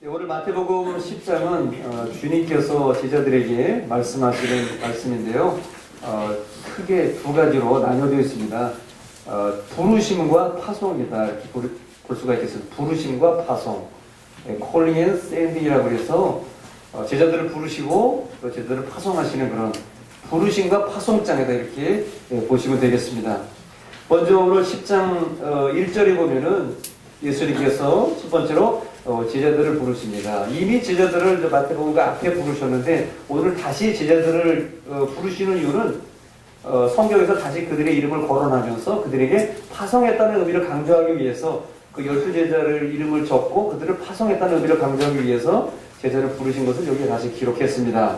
오늘 마태복음 10장은 주님께서 제자들에게 말씀하시는 말씀인데요. 크게 두 가지로 나뉘어져 있습니다. 부르심과 파송이다 이렇게 볼 수가 있겠습니다. 부르심과 파송, 콜링 앤 샌딩이라고 해서 제자들을 부르시고 또 제자들을 파송하시는 그런 부르심과 파송장이다 이렇게 보시면 되겠습니다. 먼저 오늘 10장 1절에 보면은 예수님께서 첫 번째로 제자들을 부르십니다. 이미 제자들을 마태복음 앞에 부르셨는데 오늘 다시 제자들을 부르시는 이유는 성경에서 다시 그들의 이름을 거론하면서 그들에게 파송했다는 의미를 강조하기 위해서 그 12제자를 이름을 적고 그들을 파송했다는 의미를 강조하기 위해서 제자를 부르신 것을 여기에 다시 기록했습니다.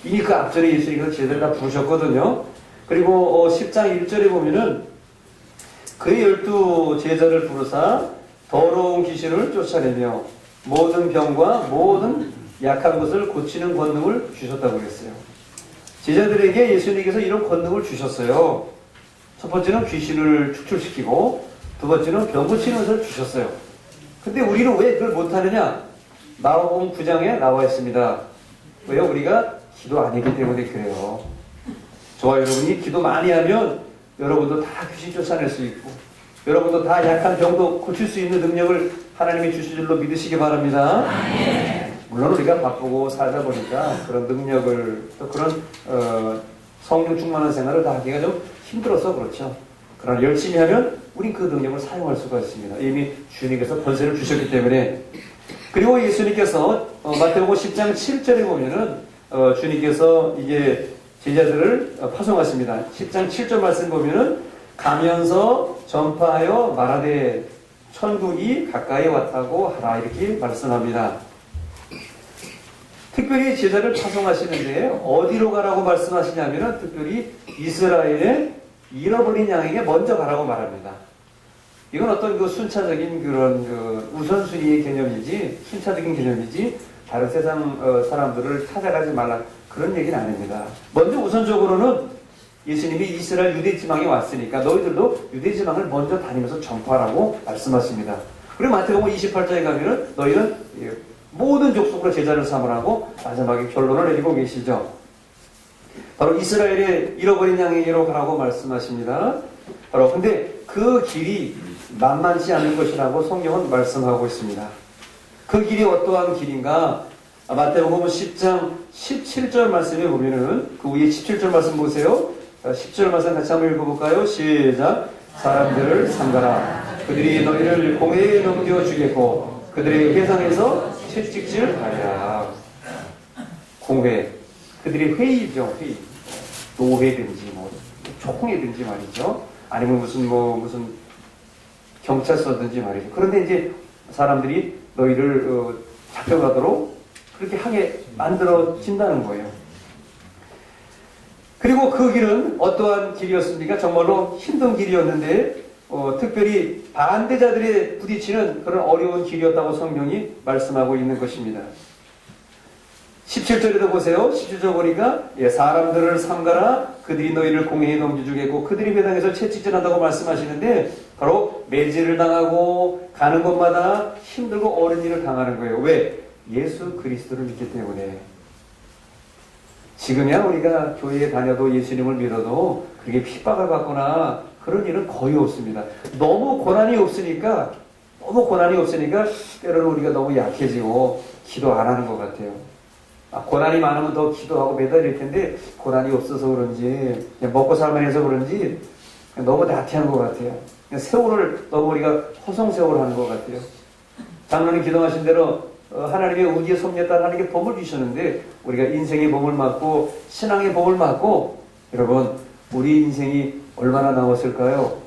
이미 그 앞전에 예수님께서 제자를 다 부르셨거든요. 그리고 10장 1절에 보면은 그의 12제자를 부르사 더러운 귀신을 쫓아내며 모든 병과 모든 약한 것을 고치는 권능을 주셨다고 그랬어요. 제자들에게 예수님께서 이런 권능을 주셨어요. 첫 번째는 귀신을 축출시키고 두 번째는 병 고치는 것을 주셨어요. 근데 우리는 왜 그걸 못하느냐? 마가복음 9장에 나와 있습니다. 왜요? 우리가 기도 안 했기 때문에 그래요. 저와 여러분이 기도 많이 하면 여러분도 다 귀신 쫓아낼 수 있고 여러분도 다 약한 병도 고칠 수 있는 능력을 하나님이 주실 줄로 믿으시기 바랍니다. 물론 우리가 바쁘고 살다 보니까 그런 능력을 또 그런 성령 충만한 생활을 다 하기가 좀 힘들어서 그렇죠. 그러나 열심히 하면 우린 그 능력을 사용할 수가 있습니다. 이미 주님께서 권세를 주셨기 때문에. 그리고 예수님께서 마태복음 10장 7절에 보면은 주님께서 이제 제자들을 파송하십니다. 10장 7절 말씀 보면은 가면서 전파하여 말하되 천국이 가까이 왔다고 하라 이렇게 말씀합니다. 특별히 제자를 파송하시는데 어디로 가라고 말씀하시냐면은 특별히 이스라엘의 잃어버린 양에게 먼저 가라고 말합니다. 이건 어떤 그 순차적인 그런 그 우선순위의 개념이지 순차적인 개념이지 다른 세상 사람들을 찾아가지 말라 그런 얘기는 아닙니다. 먼저 우선적으로는 예수님이 이스라엘 유대 지방에 왔으니까 너희들도 유대 지방을 먼저 다니면서 전파하라고 말씀하십니다. 그리고 마태복음 28장에 가면은 너희는 모든 족속으로 제자를 삼으라고 마지막에 결론을 내리고 계시죠. 바로 이스라엘의 잃어버린 양에게로 가라고 말씀하십니다. 바로 근데 그 길이 만만치 않은 것이라고 성경은 말씀하고 있습니다. 그 길이 어떠한 길인가? 마태복음 10장 17절 말씀에 보면은 그 위에 17절 말씀 보세요. 10절 말씀 같이 한번 읽어볼까요? 시작. 사람들을 삼가라. 그들이 너희를 공회에 넘겨주겠고 그들의 회상에서 채찍질하리라. 공회. 그들이 회의죠. 회의. 노회든지 뭐 총회든지 말이죠. 아니면 무슨 경찰서든지 말이죠. 그런데 이제 사람들이 너희를 잡혀가도록 그렇게 하게 만들어진다는 거예요. 그리고 그 길은 어떠한 길이었습니까? 정말로 힘든 길이었는데 특별히 반대자들이 부딪히는 그런 어려운 길이었다고 성경이 말씀하고 있는 것입니다. 17절에도 보세요. 17절 보니까 사람들을 삼가라. 그들이 너희를 공회에 넘겨주겠고 그들이 회당에서 채찍질한다고 말씀하시는데 바로 매질을 당하고 가는 곳마다 힘들고 어려운 일을 당하는 거예요. 왜? 예수 그리스도를 믿기 때문에. 지금이야 우리가 교회에 다녀도 예수님을 믿어도 그렇게 핍박을 받거나 그런 일은 거의 없습니다. 너무 고난이 없으니까 때로는 우리가 너무 약해지고 기도 안 하는 것 같아요. 고난이 많으면 더 기도하고 매달릴 텐데 고난이 없어서 그런지 그냥 먹고 살만 해서 그런지 너무 나태한 것 같아요. 세월을 너무 우리가 허송세월 하는 것 같아요. 장로님 기도하신 대로 하나님의 의지에 섭리했다 하나님께 복을 주셨는데 우리가 인생의 복을 맞고 신앙의 복을 맞고 여러분 우리 인생이 얼마나 남았을까요?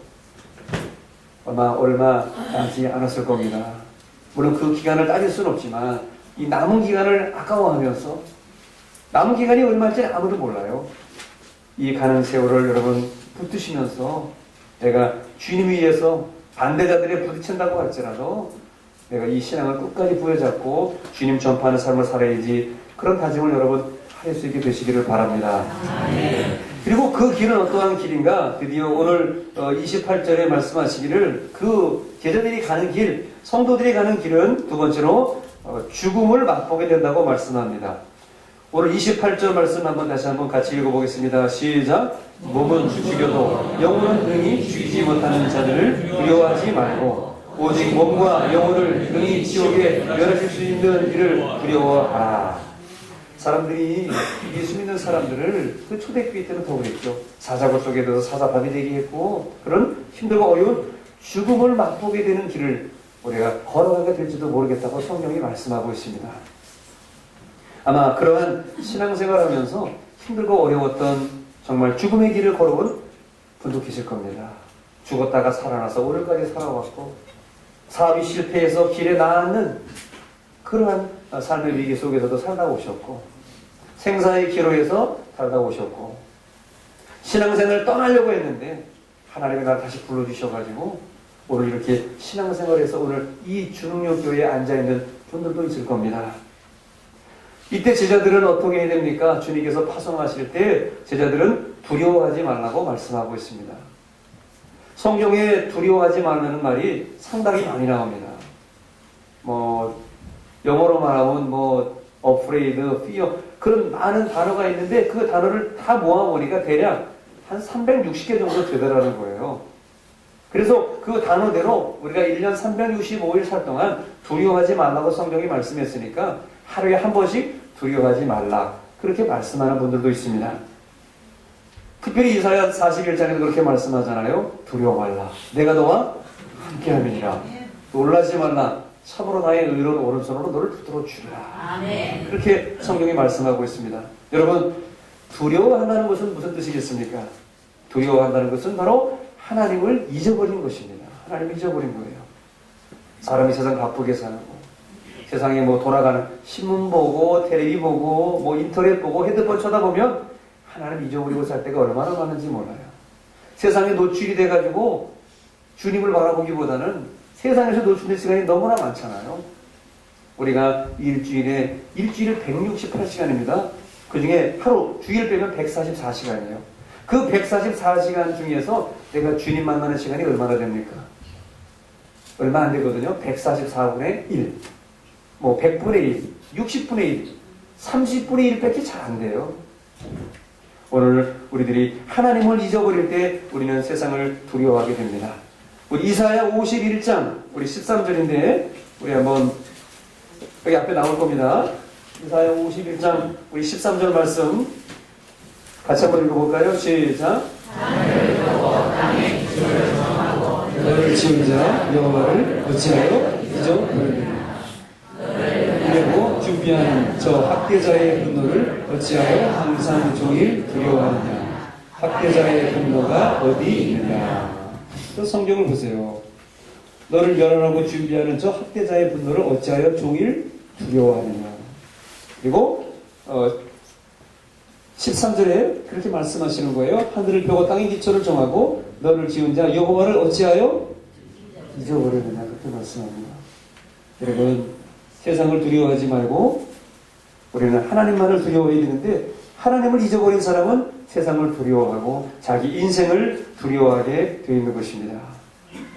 얼마 남지 않았을 겁니다. 물론 그 기간을 따질 수는 없지만 이 남은 기간을 아까워하면서 남은 기간이 얼마인지 아무도 몰라요. 이 가는 세월을 여러분 붙드시면서 내가 주님 위해서 반대자들에 부딪힌다고 할지라도 내가 이 신앙을 끝까지 부여잡고 주님 전파하는 삶을 살아야지 그런 다짐을 여러분 할 수 있게 되시기를 바랍니다. 그리고 그 길은 어떠한 길인가? 드디어 오늘 28절에 말씀하시기를 그 제자들이 가는 길, 성도들이 가는 길은 두 번째로 죽음을 맛보게 된다고 말씀합니다. 오늘 28절 말씀 한번 다시 한번 같이 읽어보겠습니다. 시작. 몸은 죽여도 영혼은 능히 죽이지 못하는 자들을 두려워하지 말고 오직 몸과 영혼을 능히 지옥에 멸하실 수 있는 이를 두려워하라. 사람들이 예수 믿는 사람들을 그 초대교회 때는 더 그랬죠. 사자굴 속에 들어서 사자밥이 되게 했고 그런 힘들고 어려운 죽음을 맛보게 되는 길을 우리가 걸어가게 될지도 모르겠다고 성경이 말씀하고 있습니다. 아마 그러한 신앙생활하면서 힘들고 어려웠던 정말 죽음의 길을 걸어온 분도 계실 겁니다. 죽었다가 살아나서 오늘까지 살아왔고 사업이 실패해서 길에 나앉는 그러한 삶의 위기 속에서도 살다 오셨고 생사의 기로에서 살다 오셨고 신앙생활을 떠나려고 했는데 하나님이 날 다시 불러주셔가지고 오늘 이렇게 신앙생활에서 오늘 이 주능력교회에 앉아있는 분들도 있을 겁니다. 이때 제자들은 어떻게 해야 됩니까? 주님께서 파송하실 때 제자들은 두려워하지 말라고 말씀하고 있습니다. 성경에 두려워하지 말라는 말이 상당히 많이 나옵니다. 영어로 말하면 afraid, fear 그런 많은 단어가 있는데 그 단어를 다 모아보니까 대략 한 360개 정도 되더라는 거예요. 그래서 그 단어대로 우리가 1년 365일 살 동안 두려워하지 말라고 성경이 말씀했으니까 하루에 한 번씩 두려워하지 말라 그렇게 말씀하는 분들도 있습니다. 특별히 이사야 41장에도 그렇게 말씀하잖아요. 두려워 말라. 내가 너와 함께함이니라. 놀라지 말라. 참으로 나의 의로운 오른손으로 너를 붙들어 주리라. 그렇게 성경이 말씀하고 있습니다. 여러분 두려워한다는 것은 무슨 뜻이겠습니까? 두려워한다는 것은 바로 하나님을 잊어버린 것입니다. 하나님을 잊어버린 거예요. 사람이 세상 바쁘게 사는 거 세상에 돌아가는 신문 보고 텔레비 보고 인터넷 보고 핸드폰 쳐다보면 하나님 잊어버리고 살 때가 얼마나 많은지 몰라요. 세상에 노출이 돼가지고 주님을 바라보기보다는 세상에서 노출된 시간이 너무나 많잖아요. 우리가 일주일에 168시간입니다. 그 중에 하루 주일 빼면 144시간이에요. 그 144시간 중에서 내가 주님 만나는 시간이 얼마나 됩니까? 얼마 안 되거든요. 144분의 1. 100분의 1, 60분의 1, 30분의 1밖에 잘 안 돼요. 오늘 우리들이 하나님을 잊어버릴 때 우리는 세상을 두려워하게 됩니다. 우리 이사야 51장, 우리 13절인데, 우리 한번, 여기 앞에 나올 겁니다. 이사야 51장, 우리 13절 말씀, 같이 한번 읽어볼까요? 시작. 너를 지은 자 여호와를 어찌하여 잊어버리느냐. 그리고 준비한 저 학대자의 분노를 어찌하여 항상 종일 두려워하느냐. 학대자의 분노가 어디 있느냐. 또 성경을 보세요. 너를 멸하라고 준비하는 저 학대자의 분노를 어찌하여 종일 두려워하느냐. 그리고 13절에 그렇게 말씀하시는 거예요. 하늘을 펴고 땅의 기초를 정하고 너를 지은 자 여호와를 어찌하여 잊어버리느냐. 그렇게 말씀합니다. 여러분 세상을 두려워하지 말고 우리는 하나님만을 두려워해야 되는데 하나님을 잊어버린 사람은 세상을 두려워하고 자기 인생을 두려워하게 되어 있는 것입니다.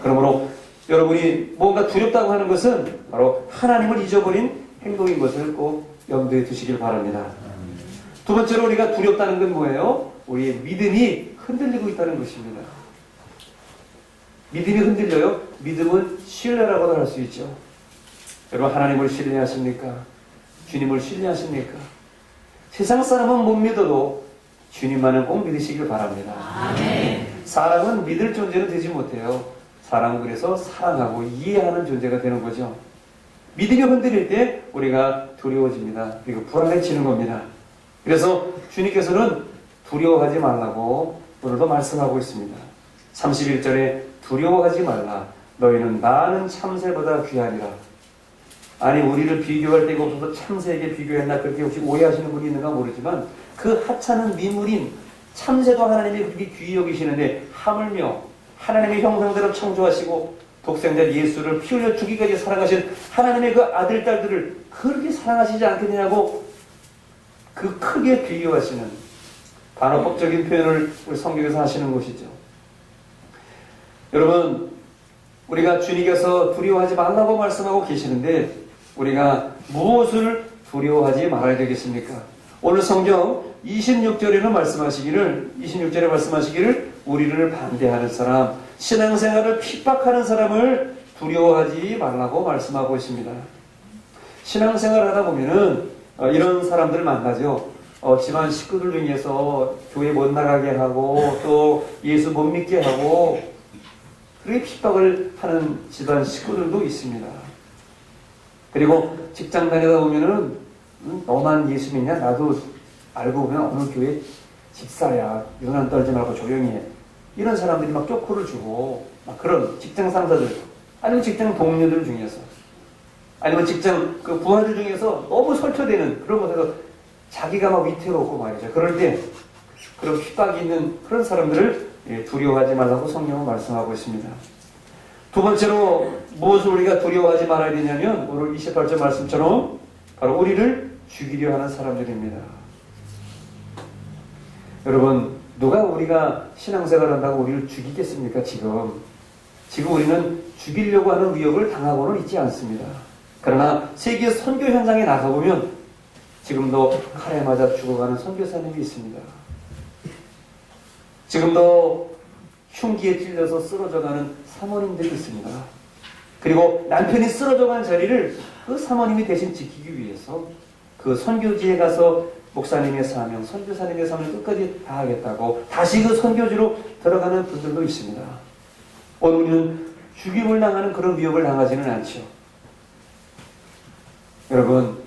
그러므로 여러분이 뭔가 두렵다고 하는 것은 바로 하나님을 잊어버린 행동인 것을 꼭 염두에 두시길 바랍니다. 두 번째로 우리가 두렵다는 건 뭐예요? 우리의 믿음이 흔들리고 있다는 것입니다. 믿음이 흔들려요? 믿음은 신뢰라고도 할 수 있죠. 여러분 하나님을 신뢰하십니까? 주님을 신뢰하십니까? 세상 사람은 못 믿어도 주님만은 꼭 믿으시길 바랍니다. 아멘. 사람은 믿을 존재는 되지 못해요. 사람은 그래서 사랑하고 이해하는 존재가 되는 거죠. 믿음이 흔들릴 때 우리가 두려워집니다. 그리고 불안해지는 겁니다. 그래서 주님께서는 두려워하지 말라고 오늘도 말씀하고 있습니다. 31절에 두려워하지 말라. 너희는 많은 참새보다 귀하니라. 아니 우리를 비교할 데가 없어서 참새에게 비교했나 그렇게 혹시 오해하시는 분이 있는가 모르지만 그 하찮은 미물인 참새도 하나님이 그렇게 귀히 여기시는데 하물며 하나님의 형상대로 창조하시고 독생자 예수를 피 흘려 죽기까지 사랑하신 하나님의 그 아들 딸들을 그렇게 사랑하시지 않겠느냐고 그 크게 비교하시는 반어법적인 표현을 우리 성경에서 하시는 것이죠. 여러분 우리가 주님께서 두려워하지 말라고 말씀하고 계시는데 우리가 무엇을 두려워하지 말아야 되겠습니까? 오늘 성경 26절에 말씀하시기를 우리를 반대하는 사람, 신앙생활을 핍박하는 사람을 두려워하지 말라고 말씀하고 있습니다. 신앙생활을 하다 보면은 이런 사람들을 만나죠. 집안 식구들 중에서 교회 못 나가게 하고 또 예수 못 믿게 하고 그렇게 핍박을 하는 집안 식구들도 있습니다. 그리고 직장 다니다 보면은 너만 예수 믿냐? 나도 알고 보면 어느 교회 집사야. 유난 떨지 말고 조용히 해. 이런 사람들이 막 쪼코를 주고 막 그런 직장 상사들 아니면 직장 동료들 중에서 아니면 직장 그 부하들 중에서 너무 설쳐되는 그런 것에서 자기가 막 위태롭고 말이죠. 그럴 때 그런 핍박이 있는 그런 사람들을 두려워하지 말라고 성경은 말씀하고 있습니다. 두 번째로 무엇을 우리가 두려워하지 말아야 되냐면 오늘 28절 말씀처럼 바로 우리를 죽이려 하는 사람들입니다. 여러분, 누가 우리가 신앙생활을 한다고 우리를 죽이겠습니까? 지금 우리는 죽이려고 하는 위협을 당하고는 있지 않습니다. 그러나 세계 선교 현장에 나가보면 지금도 칼에 맞아 죽어가는 선교사님이 있습니다. 지금도 흉기에 찔려서 쓰러져가는 사모님들이 있습니다. 그리고 남편이 쓰러져간 자리를 그 사모님이 대신 지키기 위해서 그 선교지에 가서 목사님의 사명, 선교사님의 사명을 끝까지 다하겠다고 다시 그 선교지로 들어가는 분들도 있습니다. 오늘 우리는 죽임을 당하는 그런 위협을 당하지는 않죠. 여러분,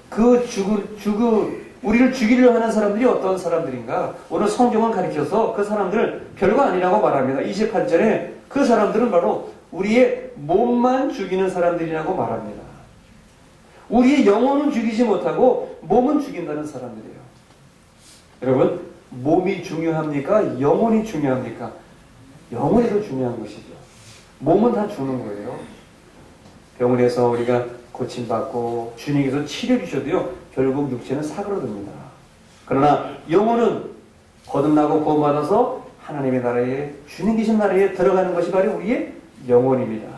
우리를 죽이려 하는 사람들이 어떤 사람들인가? 오늘 성경은 가르쳐서 그 사람들 별거 아니라고 말합니다. 28절에 그 사람들은 바로 우리의 몸만 죽이는 사람들이라고 말합니다. 우리의 영혼은 죽이지 못하고 몸은 죽인다는 사람들이에요. 여러분, 몸이 중요합니까? 영혼이 중요합니까? 영혼이 더 중요한 것이죠. 몸은 다 주는 거예요. 병원에서 우리가 고침받고 주님께서 치료해 주셔도요, 결국 육체는 사그러듭니다. 그러나 영혼은 거듭나고 구원받아서 하나님의 나라에, 주님 계신 나라에 들어가는 것이 바로 우리의 영혼입니다.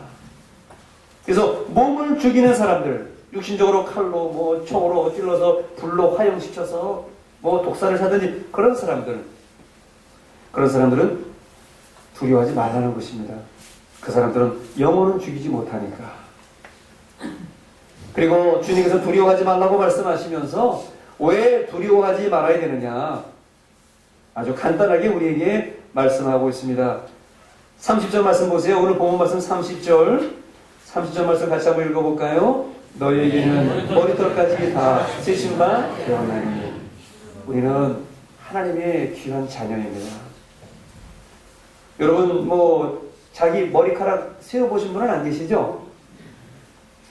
그래서 몸을 죽이는 사람들, 육신적으로 칼로 총으로 찔러서 불로 화형시켜서 독사를 하든지 그런 사람들은 두려워하지 말라는 것입니다. 그 사람들은 영혼은 죽이지 못하니까. 그리고 주님께서 두려워하지 말라고 말씀하시면서 왜 두려워하지 말아야 되느냐? 아주 간단하게 우리에게 말씀하고 있습니다. 30절 말씀 보세요. 오늘 본문 말씀 30절 말씀 같이 한번 읽어볼까요? 너희에게는 머리털까지 다 세신 바 되었나니. 우리는 하나님의 귀한 자녀입니다. 여러분, 자기 머리카락 세어보신 분은 안 계시죠?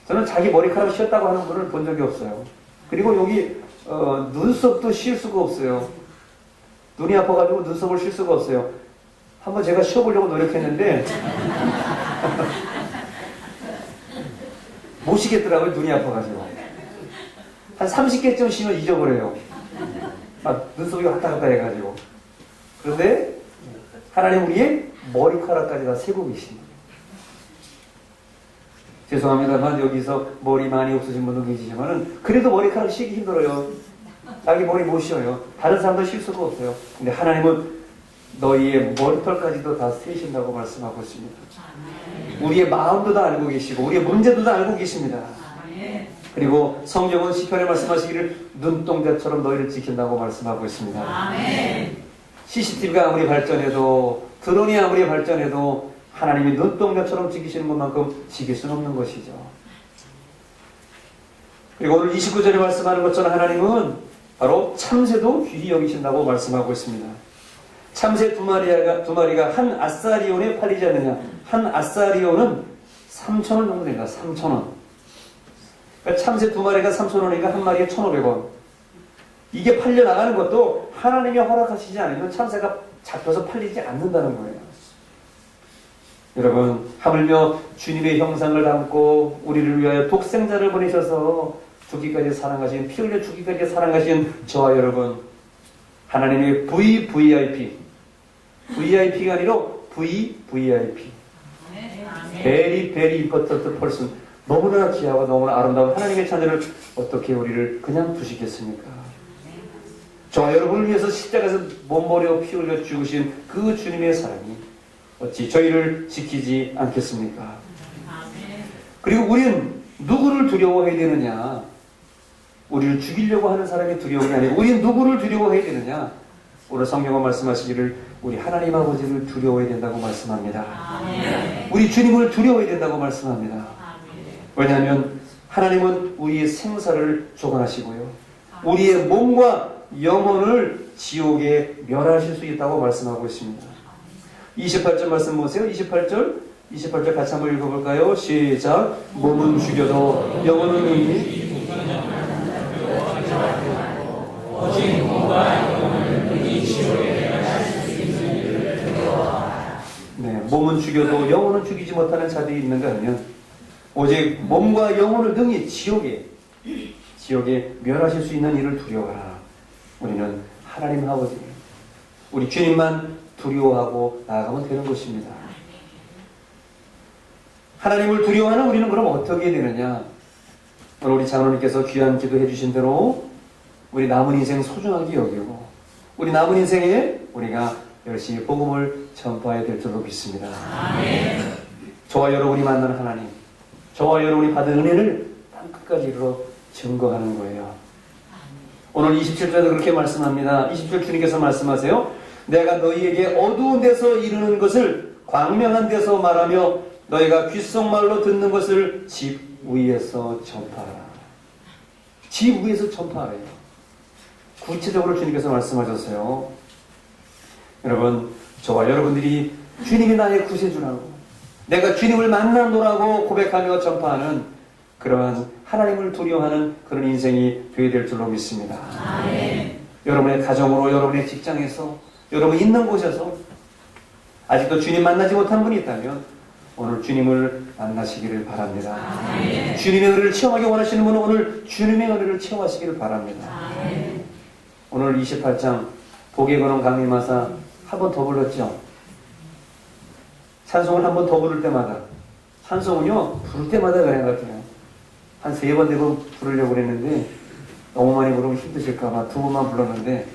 저는 자기 머리카락 씌었다고 하는 분을 본 적이 없어요. 그리고 여기 눈썹도 씌울 수가 없어요. 눈이 아파가지고 눈썹을 씌울 수가 없어요. 한번 제가 씌워보려고 노력했는데 못 씌겠더라고요. 눈이 아파가지고. 한 30개쯤 씌우면 잊어버려요. 눈썹이 왔다 갔다 해가지고. 그런데 하나님 우리의 머리카락까지 다 세고 계십니다. 죄송합니다만 여기서 머리 많이 없으신 분도 계시지만은 그래도 머리카락 씌기 힘들어요. 자기 머리 못 씌워요. 다른 사람도 쉴 수가 없어요. 근데 하나님은 너희의 머리털까지도 다 세신다고 말씀하고 있습니다. 우리의 마음도 다 알고 계시고 우리의 문제도 다 알고 계십니다. 그리고 성경은 시편에 말씀하시기를 눈동자처럼 너희를 지킨다고 말씀하고 있습니다. CCTV가 아무리 발전해도 드론이 아무리 발전해도 하나님이 눈동자처럼 지키시는 것만큼 지킬 수는 없는 것이죠. 그리고 오늘 29절에 말씀하는 것처럼 하나님은 바로 참새도 귀히 여기신다고 말씀하고 있습니다. 참새 두 마리가 한 아사리온에 팔리지 않느냐. 한 아사리온은 3,000원 정도 됩니다. 3,000원. 그러니까 참새 두 마리가 3,000원이니까 한 마리에 1,500원. 이게 팔려나가는 것도 하나님이 허락하시지 않으면 참새가 잡혀서 팔리지 않는다는 거예요. 여러분, 하물며 주님의 형상을 담고 우리를 위하여 독생자를 보내셔서 죽기까지 사랑하신, 피 흘려 죽기까지 사랑하신 저와 여러분, 하나님의 VVIP가 아니라 VVIP. Very, very important person. 너무나 귀하고 너무나 아름다운 하나님의 자녀를 어떻게 우리를 그냥 두시겠습니까? 저와 여러분을 위해서 십자가에서 몸버려 피 흘려 죽으신 그 주님의 사랑이 어찌 저희를 지키지 않겠습니까? 그리고 우리는 누구를 두려워해야 되느냐? 우리를 죽이려고 하는 사람이 두려움이 아니고 우리는 누구를 두려워해야 되느냐? 오늘 성경은 말씀하시기를 우리 하나님 아버지를 두려워해야 된다고 말씀합니다. 우리 주님을 두려워해야 된다고 말씀합니다. 왜냐하면 하나님은 우리의 생사를 주관하시고요. 우리의 몸과 영혼을 지옥에 멸하실 수 있다고 말씀하고 있습니다. 28절 말씀 보세요. 28절 같이 한번 읽어볼까요? 시작. 몸은 죽여도 영혼은 의미 오직 몸과 영혼을 능히 지옥에 멸하실 수 있는 이를 두려워하라. 네, 몸은 죽여도 영혼은 죽이지 못하는 자들이 있는가 하면 오직 몸과 영혼을 능히 지옥에 멸하실 수 있는 일을 두려워하라. 우리는 하나님 아버지, 우리 주님만 두려워하고 나아가면 되는 것입니다. 하나님을 두려워하는 우리는 그럼 어떻게 되느냐? 오늘 우리 장로님께서 귀한 기도해 주신 대로 우리 남은 인생 소중하게 여기고 우리 남은 인생에 우리가 열심히 복음을 전파해야 될 줄로 믿습니다. 아멘. 저와 여러분이 만나는 하나님, 저와 여러분이 받은 은혜를 땅끝까지 이루어 증거하는 거예요. 오늘 27절에도 그렇게 말씀합니다. 27절 주님께서 말씀하세요. 내가 너희에게 어두운 데서 이루는 것을 광명한 데서 말하며 너희가 귓속말로 듣는 것을 집 위에서 전파하라. 집 위에서 전파하래요. 구체적으로 주님께서 말씀하셨어요. 여러분, 저와 여러분들이 주님이 나의 구세주라고 내가 주님을 만나노라고 고백하며 전파하는 그러한 하나님을 두려워하는 그런 인생이 되어야 될 줄로 믿습니다. 아멘. 여러분의 가정으로, 여러분의 직장에서, 여러분 있는 곳에서 아직도 주님 만나지 못한 분이 있다면 오늘 주님을 만나시기를 바랍니다. 아멘. 주님의 은혜를 체험하기 원하시는 분은 오늘 주님의 은혜를 체험하시기를 바랍니다. 아멘. 오늘 28장 복에 거는 강림하사 한 번 더 불렀죠. 찬송을 한 번 더 부를 때마다 찬송은요 부를 때마다 그런 것 같아요. 한 3번 4번 부르려고 그랬는데 너무 많이 부르면 힘드실까봐 2번만 불렀는데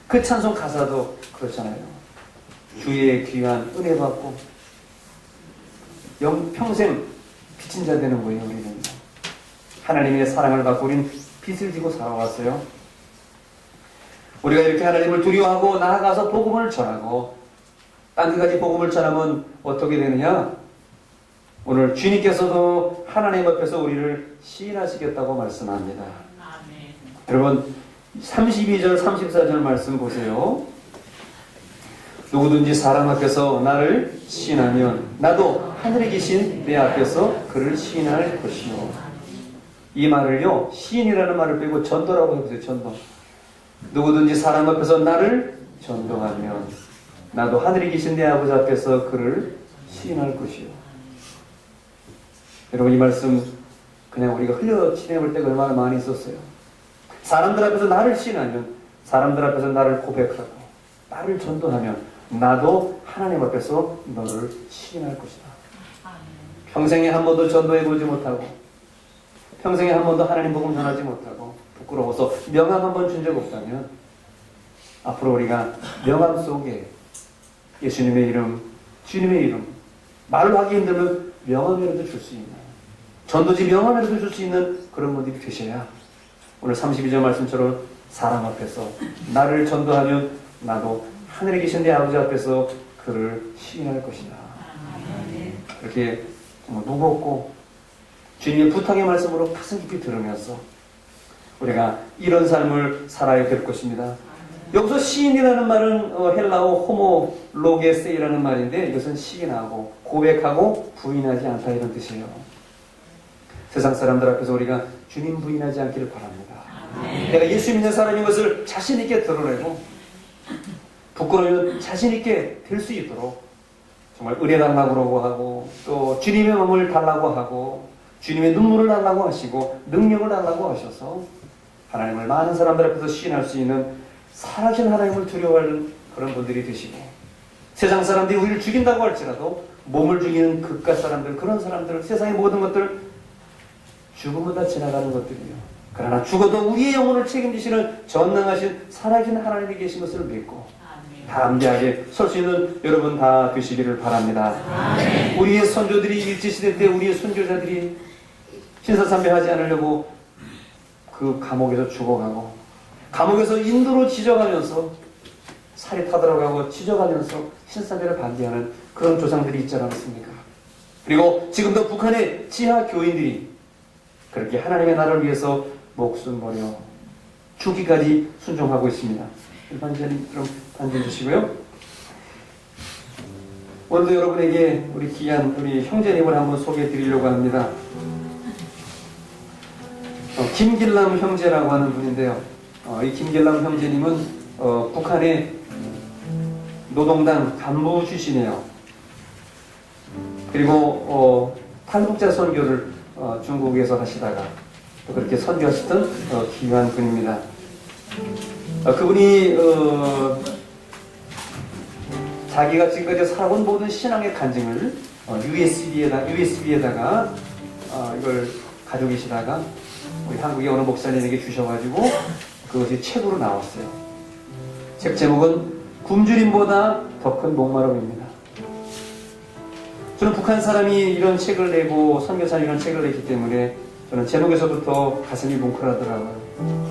그 찬송 가사도 그렇잖아요. 주의 귀한 은혜 받고 평생 빚진 자 되는 거예요. 우리는 하나님의 사랑을 받고 우리는 빚을 지고 살아왔어요. 우리가 이렇게 하나님을 두려워하고 나아가서 복음을 전하고 딴 데까지 복음을 전하면 어떻게 되느냐? 오늘 주님께서도 하나님 앞에서 우리를 시인하시겠다고 말씀합니다. 아멘. 여러분 32절 34절 말씀 보세요. 누구든지 사람 앞에서 나를 시인하면 나도 하늘에 계신 내 앞에서 그를 시인할 것이요. 이 말을요 시인이라는 말을 빼고 전도라고 해보세요. 전도. 누구든지 사람 앞에서 나를 전도하면 나도 하늘에 계신 내 아버지 앞에서 그를 시인할 것이요. 여러분 이 말씀 그냥 우리가 흘려 지내볼 때가 얼마나 많이 있었어요. 사람들 앞에서 나를 시인하면 사람들 앞에서 나를 고백하고 나를 전도하면 나도 하나님 앞에서 너를 시인할 것이다. 평생에 한 번도 전도해보지 못하고 평생에 한 번도 하나님 복음 전하지 못하고 부끄러워서 명함 한 번 준 적 없다면 앞으로 우리가 명함 속에 예수님의 이름, 주님의 이름 말로 하기 힘들면 명함이라도 줄 수 있는 전도지 명함이라도 줄 수 있는 그런 분들이 되셔야 오늘 32절 말씀처럼 사람 앞에서 나를 전도하면 나도 하늘에 계신 내 아버지 앞에서 그를 시인할 것이다. 그렇게 정말 무겁고 주님의 부탁의 말씀으로 가슴 깊이 들으면서 우리가 이런 삶을 살아야 될 것입니다. 여기서 시인이라는 말은 헬라어 호모로게세이라는 말인데 이것은 시인하고 고백하고 부인하지 않다 이런 뜻이에요. 세상 사람들 앞에서 우리가 주님 부인하지 않기를 바랍니다. 내가 예수 믿는 사람인 것을 자신 있게 드러내고 부끄러우면 자신 있게 될 수 있도록 정말 은혜 달라고 하고 또 주님의 마음을 달라고 하고 주님의 눈물을 달라고 하시고 능력을 달라고 하셔서 하나님을 많은 사람들 앞에서 시인할 수 있는 살아계신 하나님을 두려워하는 그런 분들이 되시고 세상 사람들이 우리를 죽인다고 할지라도 몸을 죽이는 극과 사람들 그런 사람들 세상의 모든 것들 죽음은 다 지나가는 것들이에요. 그러나 죽어도 우리의 영혼을 책임지시는 전능하신 살아계신 하나님이 계신 것을 믿고 담대하게 설 수 있는 여러분 다 되시기를 바랍니다. 우리의 선조들이 일제시대 때 우리의 선교자들이 신사참배하지 않으려고 그 감옥에서 죽어가고 감옥에서 인도로 지져가면서 살이 타들어가고 지져가면서 신사참배를 반대하는 그런 조상들이 있지 않았습니까? 그리고 지금도 북한의 지하 교인들이 그렇게 하나님의 나라를 위해서 목숨 버려 죽기까지 순종하고 있습니다. 반전이 그럼 반전 주시고요. 오늘도 여러분에게 우리 귀한 우리 형제님을 한번 소개해 드리려고 합니다. 김길남 형제라고 하는 분인데요. 이 김길남 형제님은 북한의 노동당 간부 출신이에요. 그리고 탈북자 선교를 중국에서 하시다가 또 그렇게 선교하시던 귀한 분입니다. 그분이 자기가 지금까지 살아온 모든 신앙의 간증을 USB에다가 이걸 가지고 계시다가 우리 한국의 어느 목사님에게 주셔가지고 그것이 책으로 나왔어요. 책 제목은 굶주림보다 더 큰 목마름입니다. 저는 북한 사람이 이런 책을 내고 선교사님 이런 책을 냈기 때문에 저는 제목에서부터 가슴이 뭉클하더라고요.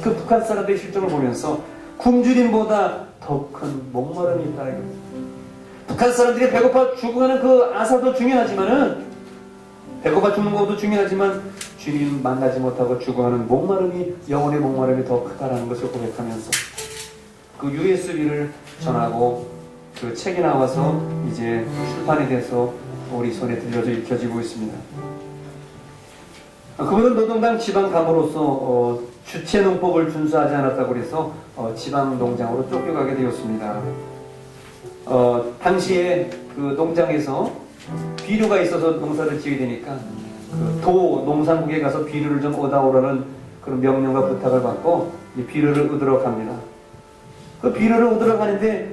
그 북한 사람들의 실정을 보면서 굶주림보다 더 큰 목마름이 있다. 북한 사람들이 배고파 죽어가는 그 아사도 중요하지만은 배고파 죽는 것도 중요하지만 주님 만나지 못하고 죽어가는 목마름이 영혼의 목마름이 더 크다라는 것을 고백하면서 그 USB를 전하고 그 책이 나와서 이제 출판이 돼서 우리 손에 들려져 익혀지고 있습니다. 그분은 노동당 지방 간부로서 주체농법을 준수하지 않았다고 해서 지방 농장으로 쫓겨가게 되었습니다. 당시에 그 농장에서 비료가 있어서 농사를 지어야 되니까 그 도 농산국에 가서 비료를 좀 얻어오라는 그런 명령과 부탁을 받고 비료를 얻으러 갑니다. 그 비료를 얻으러 가는데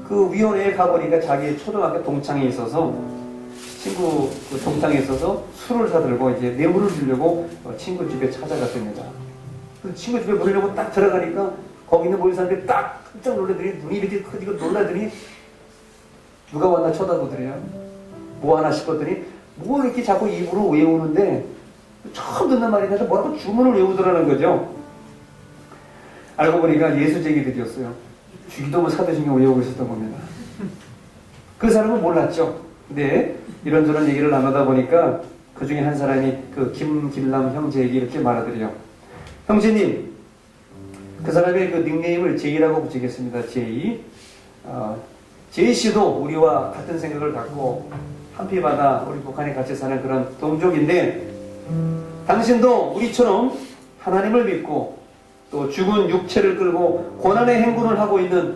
그 위원회에 가보니까 자기 초등학교 동창이 있어서 친구 그 동창에 있어서 술을 사들고 이제 뇌물을 주려고 친구 집에 찾아갔습니다. 그 친구 집에 부르려고 딱 들어가니까 거기 있는 모인 사람들이 딱 깜짝 놀라더니 눈이 이렇게 크고 놀라더니 누가 왔나 쳐다보더래요. 뭐 하나 싶었더니 뭐 이렇게 자꾸 입으로 외우는데 처음 듣는 말인데 뭐라고 주문을 외우더라는 거죠. 알고 보니까 예수쟁이들이었어요. 주기도문 사도신경 외우고 있었던 겁니다. 그 사람은 몰랐죠. 근데 이런저런 얘기를 나누다 보니까 그 중에 한 사람이 그 김길남 형제에게 이렇게 말하더래요. 형제님, 그 사람의 그 닉네임을 제이라고 붙이겠습니다. 제이. 제이 씨도 우리와 같은 생각을 갖고 한피바다 우리 북한에 같이 사는 그런 동족인데 당신도 우리처럼 하나님을 믿고 또 죽은 육체를 끌고 고난의 행군을 하고 있는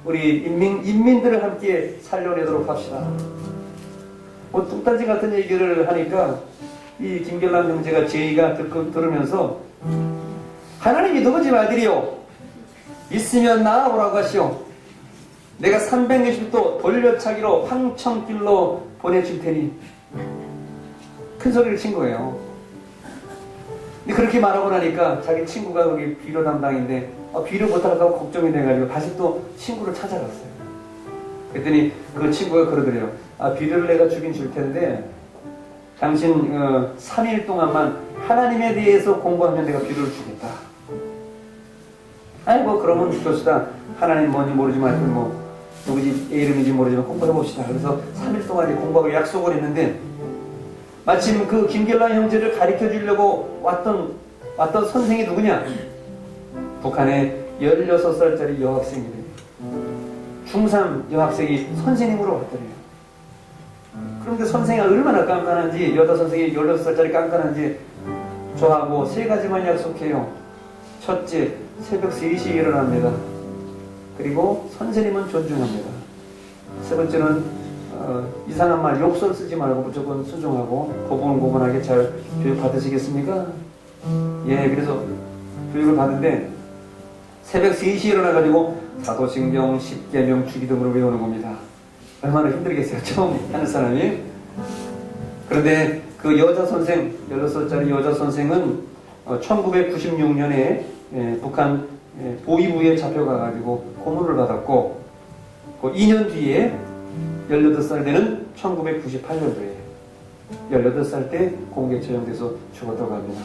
우리 인민들을 함께 살려내도록 합시다. 뭐 뚱딴지 같은 얘기를 하니까 이 김길남 형제가 제이가 들으면서 하나님이 누구지 아들이요? 있으면 나아오라고 하시오. 내가 360도 돌려차기로 황천길로 보내줄 테니. 큰 소리를 친 거예요. 근데 그렇게 말하고 나니까 자기 친구가 거기 비료 담당인데 비료 못하다고 걱정이 돼가지고 다시 또 친구를 찾아갔어요. 그랬더니 그 친구가 그러더래요. 비료를 내가 주긴 줄 텐데 당신 3일 동안만 하나님에 대해서 공부하면 내가 비료를 주겠다. 아이고 그러면 좋습니다. 하나님 뭔지 모르지만 뭐 누구지 이름인지 모르지만 공부해봅시다. 그래서 3일 동안 공부하고 약속을 했는데 마침 그 김길남 형제를 가르쳐 주려고 왔던 선생이 누구냐? 북한의 16살짜리 여학생이래요. 중3 여학생이 선생님으로 왔더래요. 그런데 선생이 얼마나 깐깐한지, 여자 선생이 16살짜리 깐깐한지 저하고 3가지만 약속해요. 첫째, 새벽 3시에 일어납니다. 그리고 선생님은 존중합니다. 세 번째는 이상한 말, 욕설 쓰지 말고 무조건 순종하고 고분고분하게 잘 교육 받으시겠습니까? 예, 그래서 교육을 받는데 새벽 3시에 일어나가지고 사도신경, 십계명, 주기도문을 외우는 겁니다. 얼마나 힘들겠어요, 처음 하는 사람이. 그런데 그 여자 선생, 16살짜리 여자 선생은 1996년에 북한 보위부에 잡혀가가지고 고문을 받았고, 그 2년 뒤에 18살 되는 1998년도에 18살 때 공개 처형돼서 죽었다고 합니다.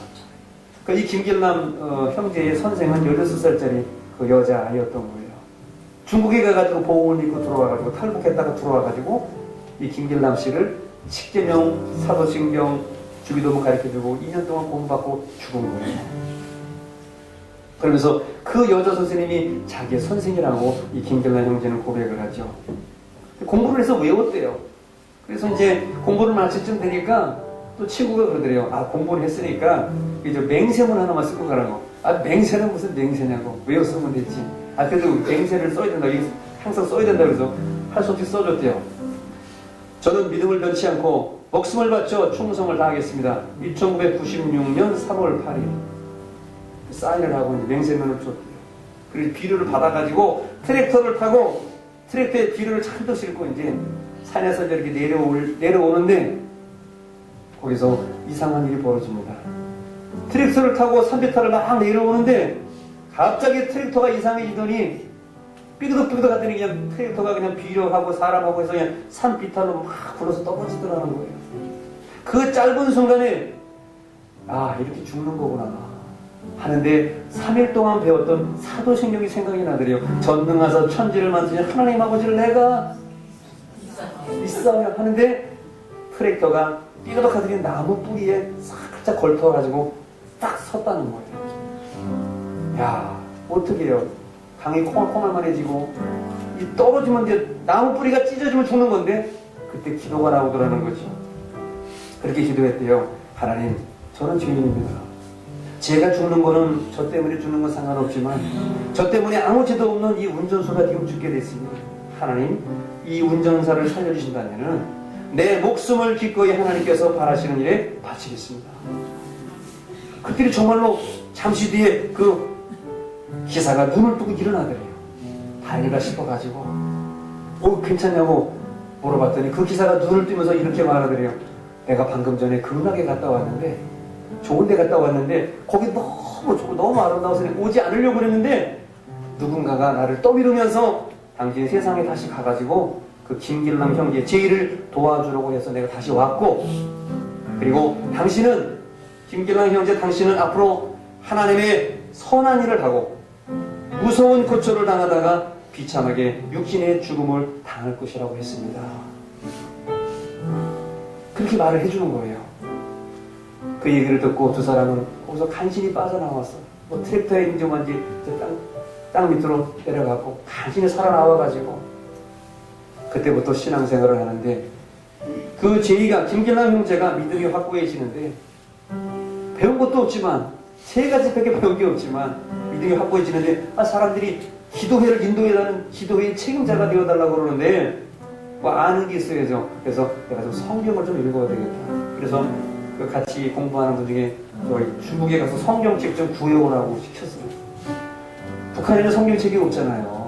그러니까 이 김길남 형제의 선생은 16살짜리 그 여자아이였던 거예요. 중국에 가가지고 보험을 믿고 들어와가지고 탈북했다가 들어와가지고 이 김길남 씨를 식재명, 사도신경, 주기도문 가르쳐주고 2년 동안 공부받고 죽은 거예요. 그러면서 그 여자 선생님이 자기의 선생이라고 이 김길남 형제는 고백을 하죠. 공부를 해서 외웠대요. 그래서 이제 공부를 마칠 쯤 되니까 또 친구가 그러더래요. 아, 공부를 했으니까 이제 맹세문 하나만 쓰고 가라고. 아, 맹세는 무슨 맹세냐고. 외웠으면 됐지. 아, 그래도 맹세를 써야 된다. 항상 써야 된다. 그래서 할 수 없이 써줬대요. 저는 믿음을 변치 않고 목숨을 바쳐 충성을 다하겠습니다. 1996년 3월 8일 사인을 하고 맹세문을 줬대요. 그리고 비료를 받아가지고 트랙터를 타고 트랙터에 비료를 잔뜩 싣고 이제 산에서 이렇게 내려오는데 거기서 이상한 일이 벌어집니다. 트랙터를 타고 산비탈을 막 내려오는데 갑자기 트랙터가 이상해지더니 삐그덕삐그덕 하더니 그냥 트랙터가 그냥 비료하고 사람하고 해서 그냥 산비탈로 막 굴러서 떨어지더라는 거예요. 그 짧은 순간에 아, 이렇게 죽는 거구나 하는데 3일 동안 배웠던 사도신경이 생각이 나더래요. 전능하사 천지를 만드신 하나님 아버지를 내가 믿사오냐 하는데 트랙터가 삐그덕하더니 나무 뿌리에 살짝 걸터가지고 딱 섰다는 거예요. 야, 어떻게 해요? 강이 콩알콩알만해지고 이 떨어지면 이제 나무 뿌리가 찢어지면 죽는 건데 그때 기도가 나오더라는 거죠. 그렇게 기도했대요. 하나님, 저는 죄인입니다. 제가 죽는 거는 저 때문에 죽는 건 상관없지만 저 때문에 아무 죄도 없는 이 운전수가 지금 죽게 됐습니다. 하나님, 이 운전사를 살려주신다면은 내 목숨을 기꺼이 하나님께서 바라시는 일에 바치겠습니다. 그들이 정말로 잠시 뒤에 그 기사가 눈을 뜨고 일어나더래요. 다행이다 싶어가지고 괜찮냐고 물어봤더니 그 기사가 눈을 뜨면서 이렇게 말하더래요. 내가 방금 전에 극락에 갔다 왔는데 좋은 데 갔다 왔는데 거기 너무 아름다워서 오지 않으려고 그랬는데 누군가가 나를 떠밀으면서 당신 세상에 다시 가가지고 그 김길남 형제 제의를 도와주려고 해서 내가 다시 왔고, 그리고 당신은 김길남 형제 당신은 앞으로 하나님의 선한 일을 하고 무서운 고초를 당하다가 비참하게 육신의 죽음을 당할 것이라고 했습니다. 그렇게 말을 해주는 거예요. 그 얘기를 듣고 두 사람은 거기서 간신히 빠져나왔어. 뭐 트랙터에 인조만지 땅 밑으로 내려가고 간신히 살아나와가지고 그때부터 신앙생활을 하는데, 그 제의가 김길남 형제가 믿음이 확고해지는데 배운 것도 없지만 세 가지밖에 배운 게 없지만 믿음이 확고해지는데 사람들이 기도회를 인도해달라는 기도회의 책임자가 되어달라고 그러는데 뭐 아는 게 있어야죠. 그래서 내가 좀 성경을 좀 읽어야 되겠다. 그래서 그 같이 공부하는 분 중에 저희 중국에 가서 성경책 좀 구해오라고 시켰어요. 북한에는 성경책이 없잖아요.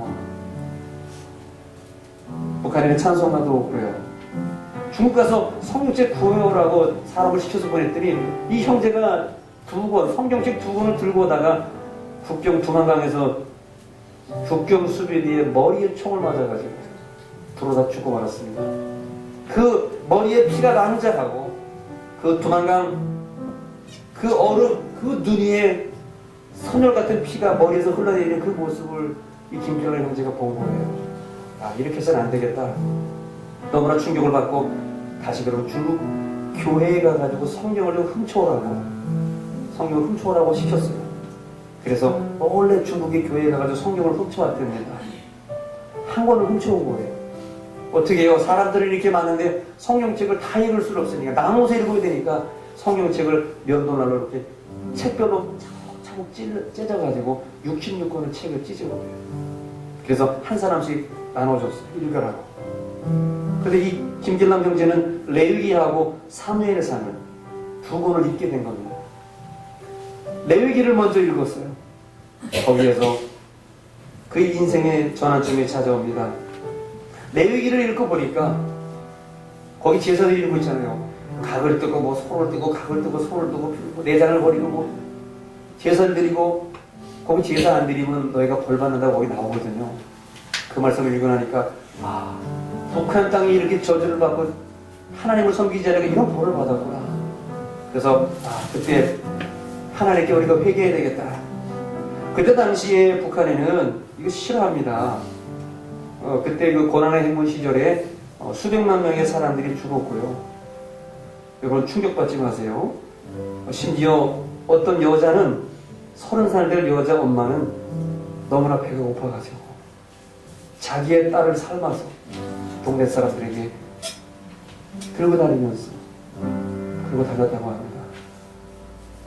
북한에는 찬송가도 없고요. 중국 가서 성경책 구해오라고 사람을 시켜서 보냈더니 이 형제가 성경책 2권을 들고 오다가 국경 두만강에서 국경 수비대에 머리에 총을 맞아가지고 들어다 죽고 말았습니다. 그 머리에 피가 낭자하고 그 두만강 그 얼음 그 눈 위에 선혈 같은 피가 머리에서 흘러내리는 그 모습을 이 김길남 형제가 본 거예요. 아, 이렇게 해서는 안 되겠다. 너무나 충격을 받고 다시 그럼 중국 교회에 가가지고 성경을 좀 훔쳐오라고 시켰어요. 그래서 원래 중국의 교회에 가가지고 성경을 훔쳐왔답니다. 한 권을 훔쳐온 거예요. 어떻게 해요? 사람들이 이렇게 많은데 성경책을 다 읽을 수는 없으니까 나눠서 읽어야 되니까 성경책을 면도날로 이렇게 책별로 차곡차곡 찢어가지고 66권의 책을 찢은 거예요. 그래서 한 사람씩 나눠줬어요. 읽으라고. 그런데 이 김길남 형제는 레위기하고 사무엘상을 2권을 읽게 된 겁니다. 레위기를 먼저 읽었어요. 거기에서 그의 인생의 전환점이 찾아옵니다. 레위기를 읽고 보니까 거기 제사들이 읽고 있잖아요. 각을 뜨고 뭐 소를 뜨고 각을 뜨고 소를 뜨고 뭐 내장을 버리고 뭐 제사를 드리고 거기 제사 안 드리면 너희가 벌 받는다고 거기 나오거든요. 그 말씀을 읽고 나니까 북한 땅이 이렇게 저주를 받고 하나님을 섬기지 않으니까 이런 벌을 받았구나. 그래서 그때 하나님께 우리가 회개해야 되겠다. 그때 당시에 북한에는 이거 싫어합니다. 그때 그 고난의 행군 시절에 수백만 명의 사람들이 죽었고요. 여러분 충격받지 마세요. 심지어 어떤 여자는 30살 될 여자 엄마는 너무나 배가 고파가지고 자기의 딸을 삶아서 동네 사람들에게 들고 다니면서 그러고 달렸다고 합니다.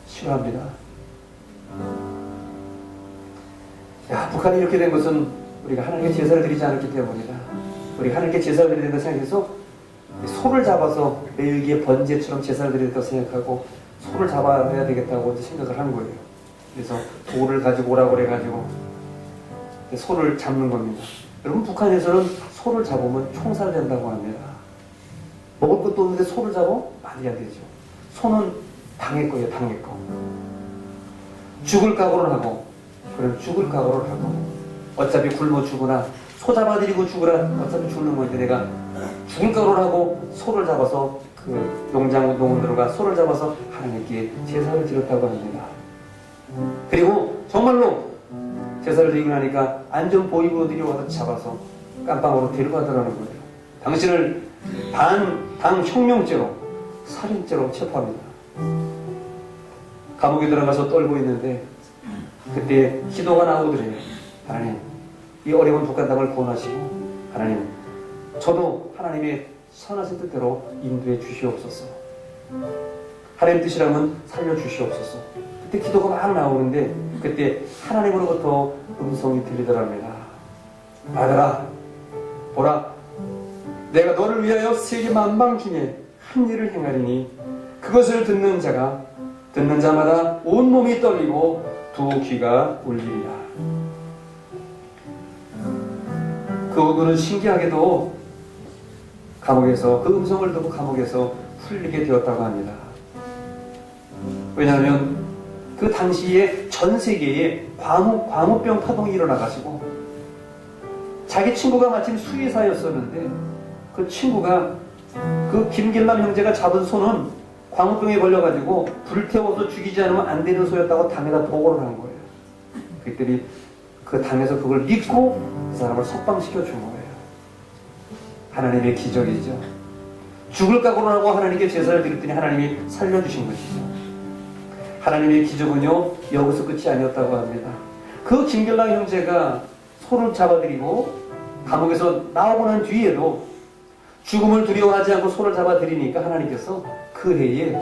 싫어합니다. 북한이 이렇게 된 것은 우리가 하나님께 제사를 드리지 않았기 때문이다. 우리가 하나님께 제사를 드려야 된다고 생각해서 소를 잡아서 매일기의 번제처럼 제사를 드리겠다고 생각하고 소를 잡아야 되겠다고 생각을 한 거예요. 그래서 돌을 가지고 오라고 그래가지고 소를 잡는 겁니다. 여러분 북한에서는 소를 잡으면 총살된다고 합니다. 먹을 것도 없는데 소를 잡아? 말이 안 되죠. 소는 당의 거예요. 당의 거. 죽을 각오를 하고 그럼 죽을 각오를 하고 어차피 굶어 죽으나 소 잡아들이고 죽으라 어차피 죽는 건데 내가 죽을 각오를 하고 소를 잡아서 그 농장 들어가 소를 잡아서 하나님께 제사를 드렸다고 합니다. 그리고 정말로 제사를 드리고 나니까 안전보위부들이 와서 잡아서 깜빵으로 데려가더라는 거예요. 당신을 당혁명죄로 살인죄로 체포합니다. 감옥에 들어가서 떨고 있는데 그때 기도가 나오더래요. 하나님, 이 어려운 북한 땅을 구원하시고 하나님, 저도 하나님의 선하신 뜻대로 인도해 주시옵소서. 하나님 뜻이라면 살려주시옵소서. 그때 기도가 막 나오는데 그때 하나님으로부터 음성이 들리더랍니다. 아들아, 보라, 내가 너를 위하여 세계 만방 중에 한 일을 행하리니 그것을 듣는 자마다 온몸이 떨리고 두 귀가 울리리라. 그분은 신기하게도 감옥에서 그 음성을 듣고 감옥에서 풀리게 되었다고 합니다. 왜냐하면 그 당시에 전 세계에 광우병 파동이 일어나가지고 자기 친구가 마침 수의사였었는데 그 친구가 그 김길남 형제가 잡은 소는 광우병에 걸려가지고 불태워서 죽이지 않으면 안 되는 소였다고 당에다 보고를 한 거예요. 그들이 그 당에서 그걸 믿고 그 사람을 석방시켜 준 거예요. 하나님의 기적이죠. 죽을 각오를 하고 하나님께 제사를 드렸더니 하나님이 살려주신 것이죠. 하나님의 기적은요 여기서 끝이 아니었다고 합니다. 그 김길남 형제가 소를 잡아들이고 감옥에서 나오고 난 뒤에도 죽음을 두려워하지 않고 소를 잡아들이니까 하나님께서 그 해에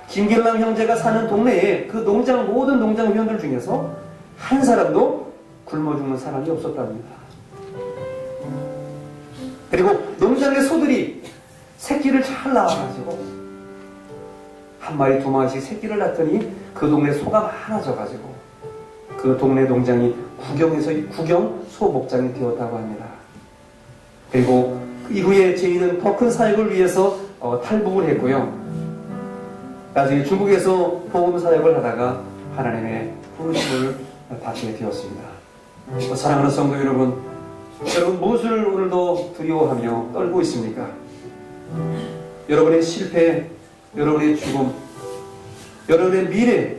김길남 형제가 사는 동네에 그 모든 농장 회원들 중에서 한 사람도 굶어 죽는 사람이 없었답니다. 그리고 농장의 소들이 새끼를 잘 낳아가지고 한 마리 두 마리씩 새끼를 낳더니 그 동네 소가 많아져가지고 그 동네 농장이 국영 소 목장이 되었다고 합니다. 그리고 이후에 저희는 더 큰 사역을 위해서 탈북을 했고요. 나중에 중국에서 복음 사역을 하다가 하나님의 부르심을 받게 되었습니다. 사랑하는 성도 여러분, 무엇을 오늘도 두려워하며 떨고 있습니까? 여러분의 실패, 여러분의 죽음, 여러분의 미래,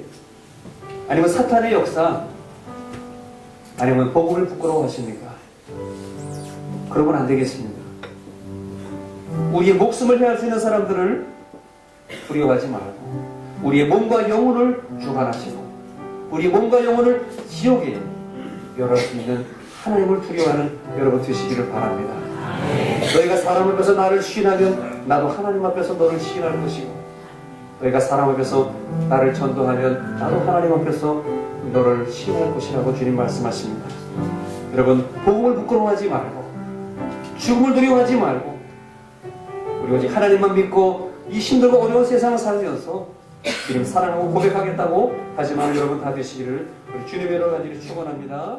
아니면 사탄의 역사, 아니면 복음을 부끄러워하십니까? 그러면 안 되겠습니다. 우리의 목숨을 해할 수 있는 사람들을 두려워하지 말고 우리의 몸과 영혼을 주관하시고 우리의 몸과 영혼을 지옥에 멸할 수 있는 하나님을 두려워하는 여러분 되시기를 바랍니다. 너희가 사람 앞에서 나를 시인하면 나도 하나님 앞에서 너를 시인할 것이고 너희가 사람 앞에서 나를 전도하면 나도 하나님 앞에서 너를 시인할 것이라고 주님 말씀하십니다. 여러분 복음을 부끄러워하지 말고 죽음을 두려워하지 말고 우리 오직 하나님만 믿고 이 힘들고 어려운 세상을 살면서 주님 사랑하고 고백하겠다고 하지만 여러분 다 되시기를 우리 주님의 여러 가지를 축원합니다.